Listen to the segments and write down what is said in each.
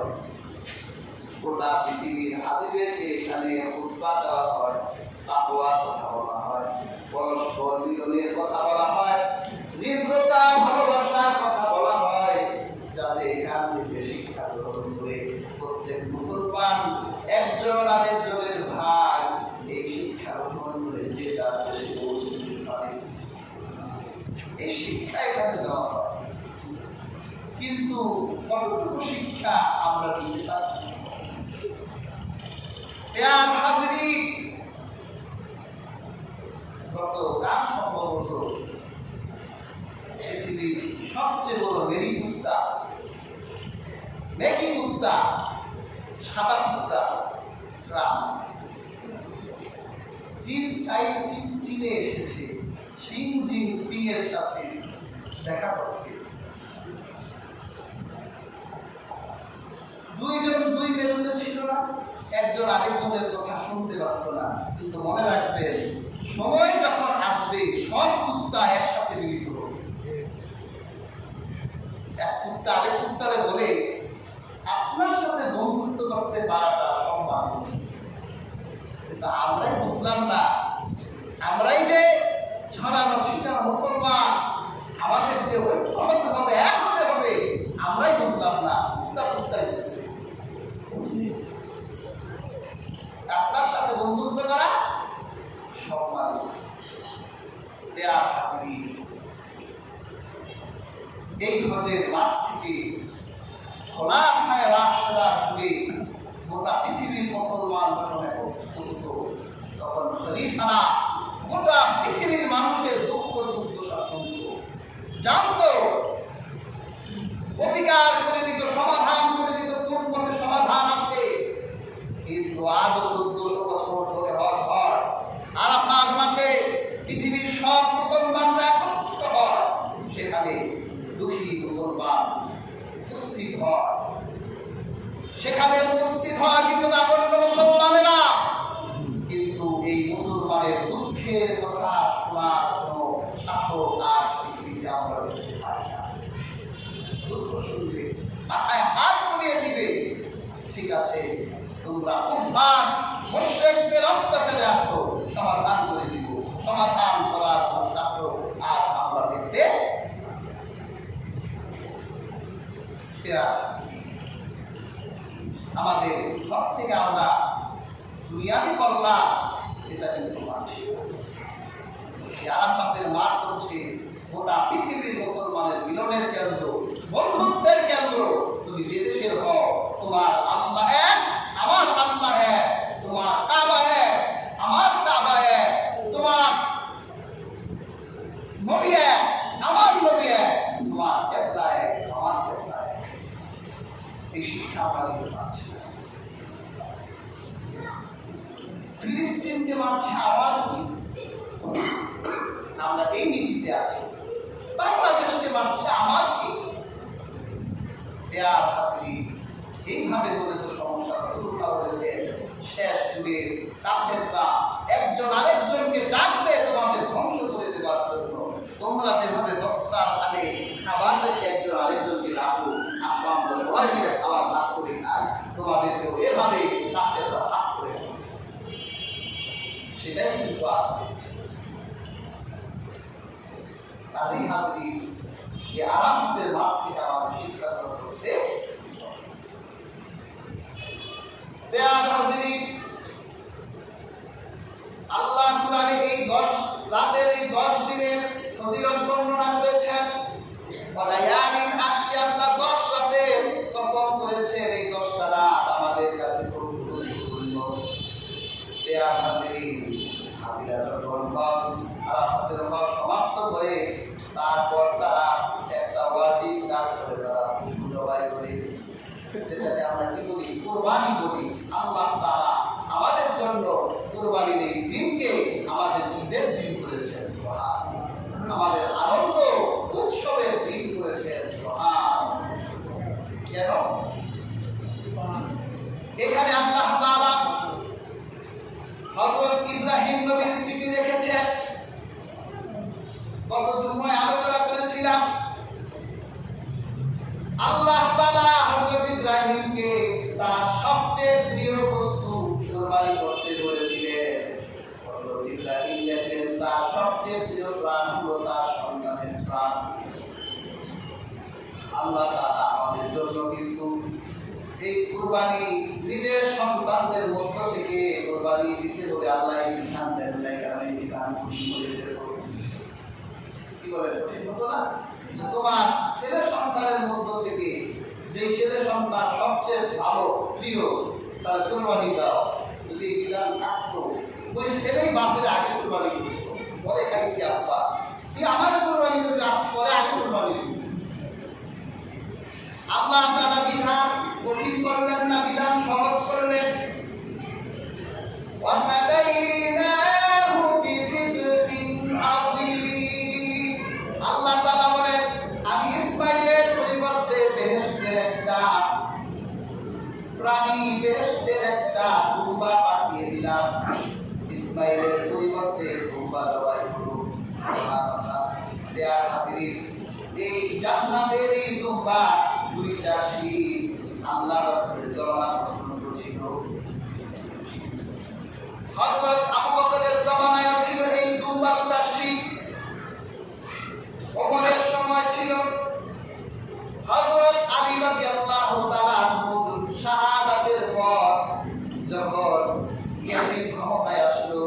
হয়, গোটা পৃথিবীর হাজিদেরকে এখানে খুতবা দেওয়া হয়, তাকওয়ার কথা বলা হয়, পরস্পর মিলনের কথা বলা হয়, হৃদ্রতা ভালোবাসার কথা বলা হয়, যাতে এখান থেকে শিক্ষা গ্রহণ করে প্রত্যেক মুসলমান একজন আরেকজনের ভাই এই শিক্ষা গ্রহণ করে যে যার দেশে পৌঁছে দিতে পারে। এই শিক্ষা এখানে দেওয়া হয়, কিন্তু কতটুকু শিক্ষা আমরা দিতে পারি? গতকাল সম্ভবত পৃথিবীর সবচেয়ে বড় মেরি কুত্তা, মেকি কুত্তা, সাদা কুত্তা ট্রাম্প চীনে এসেছে শি জিনপিং এর সাথে দেখা করতে। দুইজন দুই মেরুতে ছিল না, একজন আরেকজনের কথা শুনতে পারত না, কিন্তু মনে রাখবেন সময় যখন আসবে সব কুত্তা একসাথে মিলিত হবে। এক কুত্তা আরেক কুত্তারে বলে, আপনার সাথে বন্ধুত্ব করতে পারাটা সম্ভব, কিন্তু আমরাই বুঝলাম না, আমরাই যে ছড়ানো ছিটানো মুসলমান, আমাদের যে ঐক্য হতে হবে, এক হতে হবে, আমরাই বুঝলাম না, কুত্তা কুত্তাই বুঝছে। আপনার সাথে বন্ধুত্ব করা সম্মান। এই হজের মাঠ থেকে খোলাখায় রাস্তা ঘুরে গোটা পৃথিবীর মুসলমান যখন একত্রিত, তখন খলিফারা গোটা পৃথিবীর মানুষের দুঃখ দুর্দশা শুনত, জানত, অধিকার করে দিত, সমাধান করে দিত, পূর্বতে সমাধান আছে। কিন্তু আজও 1400 বছর ধরে হর আরাফাত মাঠে পৃথিবীর সব মুসলমানরা একত্রিত হয়, সেখানে দুঃখী মুসলমান উপস্থিত হয়, সেখানে উপস্থিত হয় বিপদাপন্ন মুসলমানেরা, কিন্তু এই মুসলমানের দুঃখের কথা শোনার কোনো শাসক আজ পৃথিবীতে আমরা দেখতে পাই না। দুঃখ শুনলে মাথায় হাত বুলিয়ে দিবে, ঠিক আছে তোমরা কুফার মুশরিকদের অত্যাচারে আছো, সমাধান করে দিব, সমাধান করার শাস্ত্র আজ আমরা দেখতে আমাদের কাছ থেকে আমরা দুনিয়াতে করলাম, এটা কিন্তু মানছি। আরাফাতের মাঠ হচ্ছে গোটা পৃথিবীর মুসলমানের মিলনের কেন্দ্র, বন্ধুত্বের কেন্দ্র। তুমি যে দেশের হও, তোমার আল্লাহ এক, আমার আল্লাহ এক, তোমার কাবা এক, আমার কাবা এক, তোমার নবী এক, আমার নবী এক, তোমার কিবলা এক, আমার কিবলা এক। এই শিক্ষা আমরা দিতে পারছি না। ফিলিস্তিনকে মারছে আওয়াজ কি, আমরা এই নীতিতে আছি। বাংলাদেশকে মারছে আমার কি, এইভাবে বলে তো সমস্যা শুরু করেছে। শেষ যুগে কাফেররা একজন আরেকজনকে ডাকবে তোমাদের ধ্বংস করে দেওয়ার জন্য। তোমরা যেভাবে দস্তার খানে খাবার রেখে একজন আরেকজনকে ডাকো, আসো আমরা সবাই মিলে খাবার ভাগ করে খাই, তোমাদেরকেও এভাবে কাফেররা ভাগ করে খাবে। সেটাই কিন্তু আজ কাজী হাজরিন যে আরাফাতের মাঠ থেকে আমাদের শিক্ষা গ্রহণ করতে। আল্লাহ কুরআনে এই 10 রাতের, এই 10 দিনের ফজিলত বর্ণনা করেছেন। ওয়ালায়ালিন আশিয়া, আল্লাহ 10 রাতের কসম করেছেন, এই 10টা রাত আমাদের কাছে খুব গুরুত্বপূর্ণ। হাজিরা যখন আরাফাতের হজ সমাপ্ত করে তারপর তারা একটা ওয়াজিব কাজ করে, তারা পশু জবাই করে, যেটাকে আমরা কি বলি, কুরবানি বলি। আল্লাহ তাআলা আমাদের জন্য কুরবানির এই দিনকে আমাদের ঈদের দিন করেছেন, সুবহানাল্লাহ। আমাদের আনন্দ উৎসবের দিন করেছেন, সুবহানাল্লাহ। কেন? এখানে আল্লাহ তাআলা হযরত ইব্রাহিম নবীর স্মৃতি রেখেছেন। গত জুমায় আলোচনা করেছিলাম, আল্লাহ তাআলা হযরত ইব্রাহিমকে আল্লাহ তাআলা আমাদের জন্য কিন্তু এই কুরবানি নিজের সন্তানদের মধ্য থেকে কুরবানি দিতে হলে আল্লাহ এই বিধান দেন নাই, কারণ এই বিধান খুশি করে দেব। কি বলে ঠিক হতো না? তোমার ছেলে সন্তানের মধ্য থেকে যে ছেলে সন্তান সবচেয়ে ভালো প্রিয় তার কুরবানি দাও। যদি এই বিধান থাকতো ওই ছেলেই বাপের আগে কুরবানি দিত, পরে খাইছি আব্বা তুই আমার কুরবানি দিবি, আজ পরে আগে কুরবানি দিবি। আল্লাহ তাআলা বিধান কঠিন করলেন না, বিধান সহজ করলেন। আল্লাহ তাআলা বলেন আমি ইসমাঈলের পরিবর্তে বেহেশতের একটা প্রাণী, বেহেশতের একটা দুম্বা পাঠিয়ে দিলাম। ইসমাঈলের পরিবর্তে দুম্বা জবাই করুন। সুবহানাল্লাহ। দেয়ার হাজির এই জান্নাতের এই দুম্বা দুইটা শীত আল্লাহর রাসূলের জমানা পর্যন্ত ছিল। হযরত আবু বকরের জমানায় ছিল এই দুম্বা দুটা শীত, ওমরের সময় ছিল। হযরত আলী রাদিয়াল্লাহু তাআলা আনহু শাহাদাতের পর যখন ইয়াজিদ ক্ষমতায় আসলো,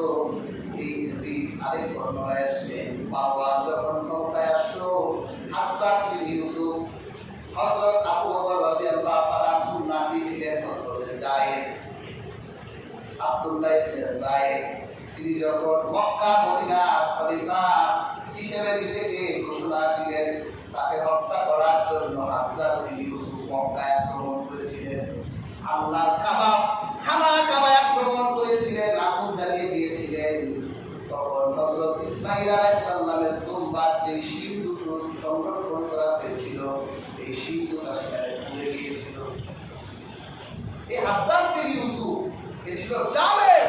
এই ইয়াজিদ আরেক বর্ণনায় আসছে মারওয়ান যখন ক্ষমতায় আসলো, হাজ্জাজ বিন ইউসুফ হযরত আবু বকর রাদিয়াল্লাহু তাআলা আনহু নাতি ছিলেন হযরত যায়েদ, আব্দুল্লাহ ইবনে যায়েদ। তিনি যখন মক্কা মদিনার খলিফা হিসেবে নিজেকে ঘোষণা দিলেন, তাকে হত্যা করার জন্য হাজ্জাজ বিন ইউসুফ মক্কায় আক্রমণ করেছিলেন। আল্লাহর খানা কাবায় আক্রমণ করেছিলেন, আগুন জ্বালিয়ে দিয়েছিলেন। তখন হযরত ইসমাঈল আলাইহিস সালামের দুম্বার যে শিং দুটো সংরক্ষণ করা হয়েছিল, এই শিং দুটো সেখানে পুড়ে গিয়েছিল। এই হাজ্জাজ বিন ইউসুফ এ ছিল জালেম,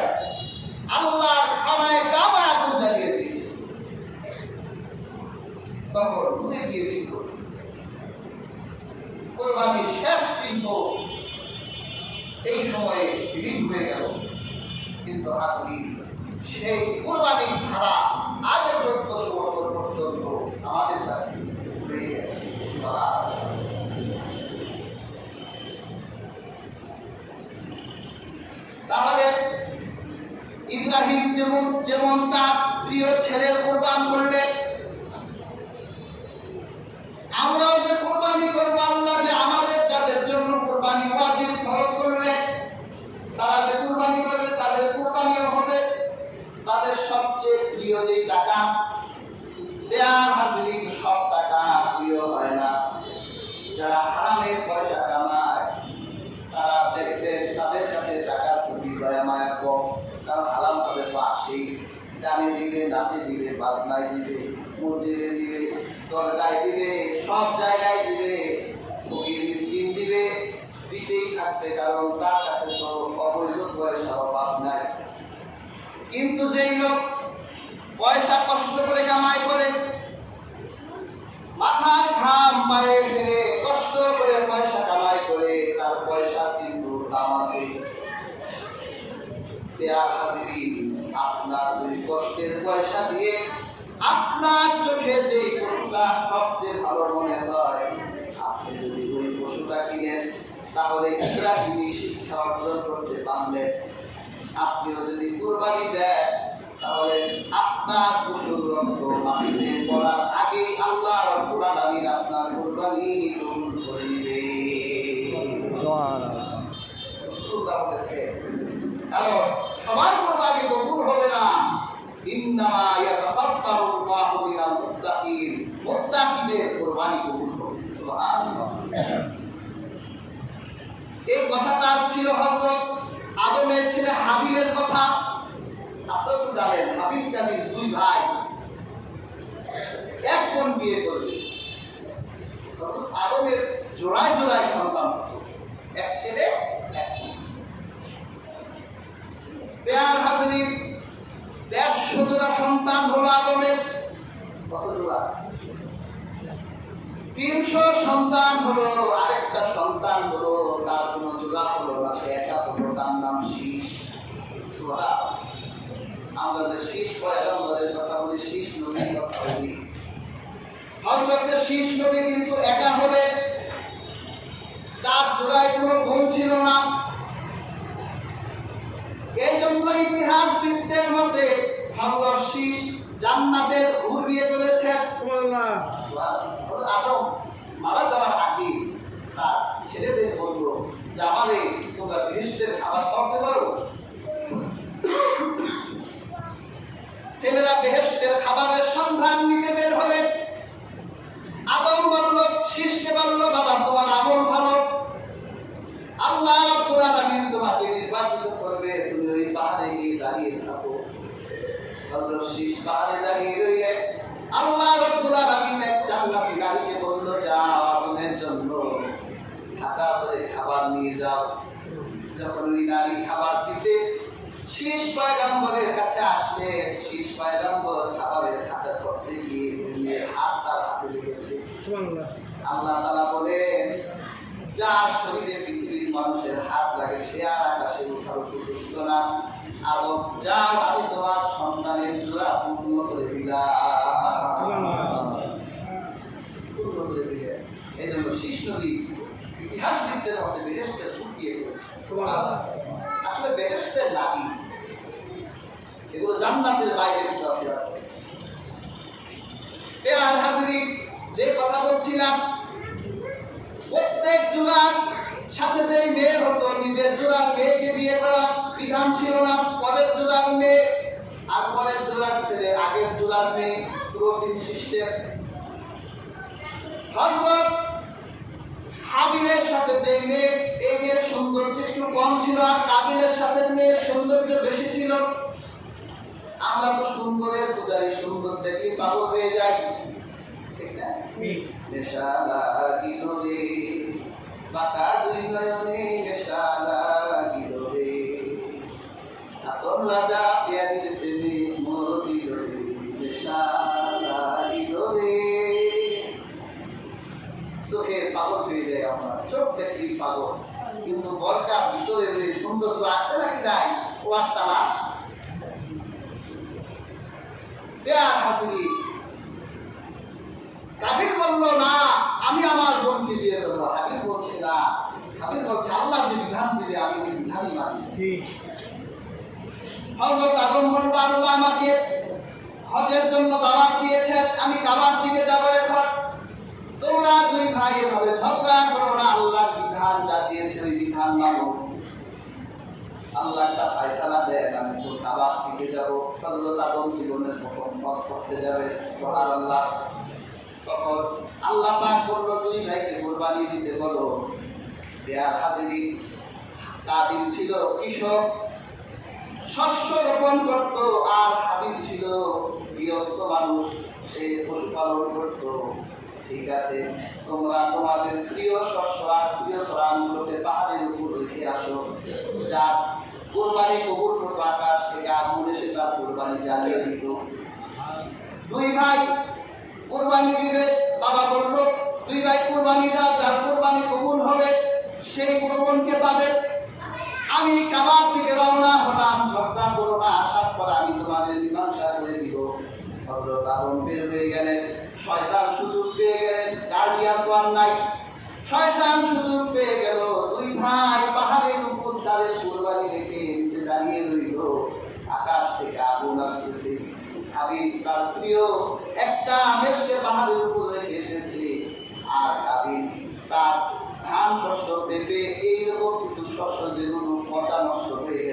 আল্লাহর খানায় কাবায় আগুন জ্বালিয়ে দিয়েছিল। তখন পুড়ে গিয়েছিল। কোরবানির শেষ চিহ্ন এই সময়ে বিলীন হয়ে গেল, কিন্তু আসলে সেই কোরবানির ধারা আজ 1400 বছর পর্যন্ত আমাদের কাছে রয়ে গেছে। তাহলে ইব্রাহিম যেমন তার প্রিয় ছেলের কোরবান করলেন, আমরাও যে কোরবানি করবো, আল্লাহ যে আমাদের যাদের জন্য কোরবানি ওয়াজিব ফরজ করলেন, তারা যে কোরবানি করবে তাদের কোরবানিও হবে। তাদের সবচেয়ে প্রিয় যে টাকা, দেয়ার হাজির সব টাকা প্রিয় হয় না। যারা হারামের পয়সা কামায় তারা দেখবেন তাদের কাছে টাকার প্রতি দয়া মায়া কম, কারণ হারাম তাদের পাশেই জানে দিবে, নাচে দিবে, বাজনায় দিবে, মন্দিরে দিবে, দরগায় দিবে, সব জায়গায় দিবে, ফকির মিসকিন দিবে, দিতেই থাকছে, কারণ তার কাছে তো অবৈধ পয়সার অভাব নাই। কিন্তু যেই লোক পয়সা কষ্ট করে কামাই করে, মাথার ঘাম পায়ে ফেলে কষ্ট করে পয়সা কামাই করে, তার পয়সা কিন্তু দাম আছে। আপনার ওই কষ্টের পয়সা দিয়ে আপনার চোখে যে পশুটা সবচেয়ে ভালো মনে হয়, আপনি যদি ওই পশুটা কিনেন তাহলে ইসলামী শিক্ষা অর্জন করতে পারলেন। আপনিও যদি কুরবানি দেন তাহলে আপনার পশুর রক্ত মাটিতে পড়ার আগে আল্লাহ রাব্বুল আলামিন আপনার কুরবানি কবুল করে নেবে। কারণ সবার কুরবানি কবুল হবে না। ইন্নামা ইয়াতাকাব্বালুল্লাহু মিনাল মুত্তাকিন, মুত্তাকিদের কুরবানি কবুল হবে। সুবহানাল্লাহ। এই কথাটা ছিল হযরত আদমের ছেলে হাবিলের কথা। আপনারা তো জানেন হাবিল কাবিল দুই ভাই এক বোন বিয়ে করবে। হযরত আদমের জোড়ায় জোড়ায় সন্তান, এক ছেলে এক মেয়ে। পেয়ার হাজির 150 জোড়া সন্তান হলো আদমের। কত জোড়া? 300 সন্তান হলো। আরেকটা সন্তান হলো, তার কোনো জোড়া হলো না, সে একা হলো, তার নাম শীষ। আমরা যে শীষ পয়গম্বরের কথা বলি, শীষ নবীর কথা বলি। হযরত শীষ নবী কিন্তু একা হলে ভাই কোনো গুণ ছিল না। এই জন্য ইতিহাসবিদদের মতে হযরত শীষ জান্নাতের ঘুরিয়ে চলেছে। আদম মারা যাওয়ার আগে তার ছেলেদের বললো যে আমারে তোমরা বেহেশতের খাবার খাওয়াতে পারো। ছেলেরা বেহেশতের খাবারের সন্ধান নিতে বের হলে আদম বলল, শীষকে বলল, বাবা তোমার আমল ভালো, আল্লাহ রাব্বুল আলামিন তোমাকে নির্বাচিত করবে, তুমি ওই পাহাড়ে গিয়ে দাঁড়িয়ে থাকো। হযরত শীষ পাহাড়ে দাঁড়িয়ে রইলে আল্লাহ রাব্বুল আলামিন এক জান্নাতি নারীকে বলল, যাও আদমের জন্য খাঁচা করে খাবার নিয়ে যাও। যখন ওই নারী খাবার দিতে শীষ পয়গম্বরের কাছে আসলে শীষ পয়গম্বর খাবারের খাঁচা করতে গিয়ে হাত তার হাতে লেগেছে। আল্লাহ তাআলা বলেন, যার শরীরে পৃথিবীর মানুষের হাত লাগে সে আর আকাশে উঠার উপযুক্ত না। আদম যাও, আমি তোমার সন্তানের জোড়া পূর্ণ করে দিলাম। এই জন্য শীষ নবী ইতিহাসবিদদের মধ্যে বেহেশতের ফুটিয়ে করেছে। আসলে বেহেশতের নারী এগুলো জান্নাতের বাইরে পেয়ার হাজির যে কথা বলছিলাম, প্রত্যেক জোড়ার সাথে যে মেয়ে হতো নিজের জোড়ার মেয়েকে বিয়ে করা বিধান ছিল না। পরের জোড়ার মেয়ে আর পরের জোড়ার ছেলে আগের জোড়ার মেয়ে ক্রসিং সিস্টেম। হযরত হাবিলের সাথে যে মেয়ে, এই মেয়ের সৌন্দর্য একটু কম ছিল, আর কাবিলের সাথে মেয়ের সৌন্দর্য বেশি ছিল। আমরা তো সুন্দরের পূজারি, সুন্দর দেখি পাগল হয়ে যাই, ঠিক না? নেশা লাগিল রে বাঁকা দুই নয়নে, নেশা লাগিল রে আসল রাজা পেয়ারির প্রেমে মরিল রে, নেশা লাগিল রে। চোখে পাগল হয়ে যায় আমরা, চোখ দেখি পাগল, কিন্তু বলটার ভিতরে যে সৌন্দর্য আছে নাকি নাই ও আর তালাশ। কাবিল বলল, না আমি আমার বোনকে বিয়ে করবো। হাবিল বলছে না, হাবিল বলছে আল্লাহ যে বিধান দিবে আমি ওই বিধানই মানি। হযরত আদম বলল, আল্লাহ আমাকে হজের জন্য দাওয়াত দিয়েছেন, আমি কাবার দিকে যাবো। এখন তোমরা দুই ভাই এভাবে ঝগড়া করো না, আল্লাহর বিধান যা দিয়েছে ওই বিধান মানো। আল্লাহ একটা ফয়সালা দেন, আমি তো কাবার দিকে যাবো। হযরত আদম জীবনের প্রথম হজ করতে যাবে, সুবহানাল্লাহ। তখন আল্লাহ পাক বলল, দুই ভাইকে কুরবানি দিতে বলো। পেয়ার হাজিরি, কাবিল ছিল কৃষক, শস্য রোপণ করত, আর হাবিল ছিল গৃহস্থ মানুষ, সে পশুপালন করত। ঠিক আছে, তোমরা তোমাদের প্রিয় শস্য আর প্রিয় প্রাণগুলোকে পাহাড়ের উপর রেখে আসো, যা কোরবানি কবুল করবো আকাশ থেকে আগুন এসে তার কোরবানি জ্বালিয়ে দিত। দুই ভাই কোরবানি দিবে। বাবা বলল, দুই ভাই কোরবানি দাও, যার কোরবানি কবুল হবে সেই কোরবানকে পাবে। আমি কাবার দিকে রওনা হলাম, ঝগড়া করো না, আসার পর আমি তোমাদের মীমাংসা করে দিব। হযরত আদম বের হয়ে গেলেন, শয়তান সুযোগ পেয়ে গেলেন, গার্ডিয়ান তো আর নাই, শয়তান সুযোগ পেয়ে গেল। দুই ভাই পাহাড়ের উপর তাদের কোরবানি রেখে নিচে দাঁড়িয়ে রইল। আকাশ থেকে আগুন আসতেছে, হাবিল তার প্রিয় একটা মেষকে পাহাড়ের উপর রেখে এসেছে, আর কাবিল তার ধান শস্য পেঁপে এইরকম কিছু শস্য যেগুলো পচা নষ্ট হয়ে